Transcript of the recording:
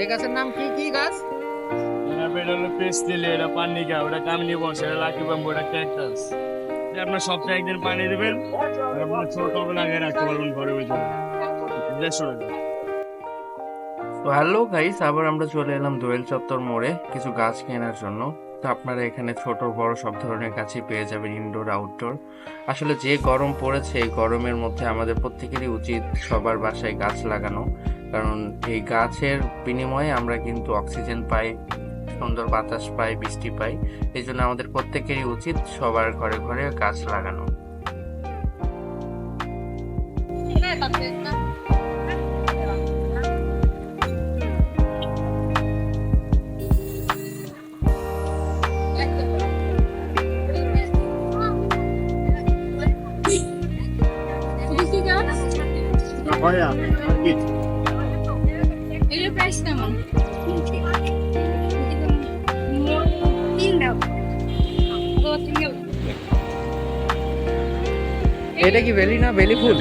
এই গাছের নাম কি কি গাছ? এটা হলো পেস্ট দিলে, এটা পানিকা, ওটা কামিনী বসে, এটা লাকি বাম্বু, এটা ক্যাকটাস। আপনার সপ্তাহে একদিন পানি দেবেন, আর আপনার ছোট টবে লাগিয়ে রাখতে পারবেন ঘরের ভিতরে। 150 টাকা। তো হ্যালো গাইস, আবার আমরা চলে এলাম দোয়েল চত্বর মোড়ে কিছু গাছ কেনার জন্য। তো আপনারা এখানে ছোট বড় সব ধরনের গাছই পেয়ে যাবেন, ইনডোর আউটডোর। আসলে যে গরম পড়েছে, এই গরমের মধ্যে আমাদের প্রত্যেকেরই উচিত সবার বাসায় গাছ লাগানো, কারণ এই গাছের বিনিময়ে আমরা কিন্তু অক্সিজেন পাই, সুন্দর বাতাস পাই, বৃষ্টি পাই। এই জন্য আমাদের প্রত্যেকেরই উচিত সবার ঘরে ঘরে গাছ লাগানো। ভাইয়া, এটার প্রাইস কেমন? এটা কি বেলি না বেলি ফুল?